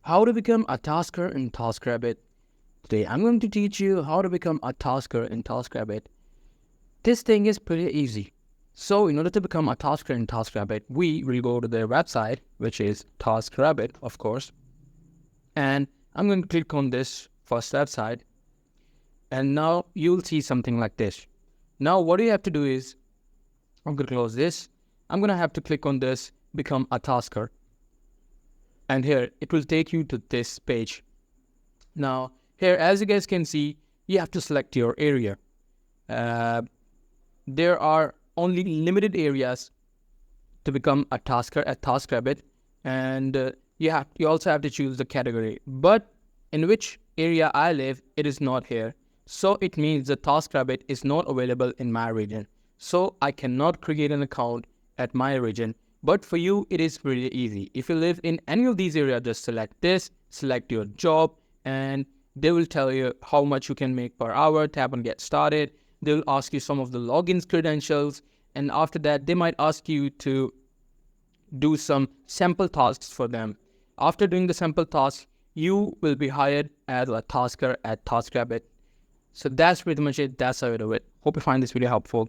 How to become a tasker in Taskrabbit. Today I'm going to teach you how to become a tasker in Taskrabbit. This thing is pretty easy. So in order to become a tasker in Taskrabbit, we will go to their website, which is Taskrabbit, of course. And I'm going to click on this first website. And now you'll see something like this. Now what you have to do is, I'm going to close this. I'm going to have to click on this, become a tasker. And here it will take you to this page. Now here, as you guys can see, you have to select your area. There are only limited areas to become a tasker at Taskrabbit, and you also have to choose the category. But in which area I live, it is not here. So it means the Taskrabbit is not available in my region. So I cannot create an account at my region. But for you, it is pretty easy. If you live in any of these areas, just select this, select your job, and they will tell you how much you can make per hour. Tap on get started. They will ask you some of the login credentials. And after that, they might ask you to do some sample tasks for them. After doing the sample tasks, you will be hired as a tasker at Taskrabbit. So that's pretty much it. That's how you do it. Hope you find this video helpful.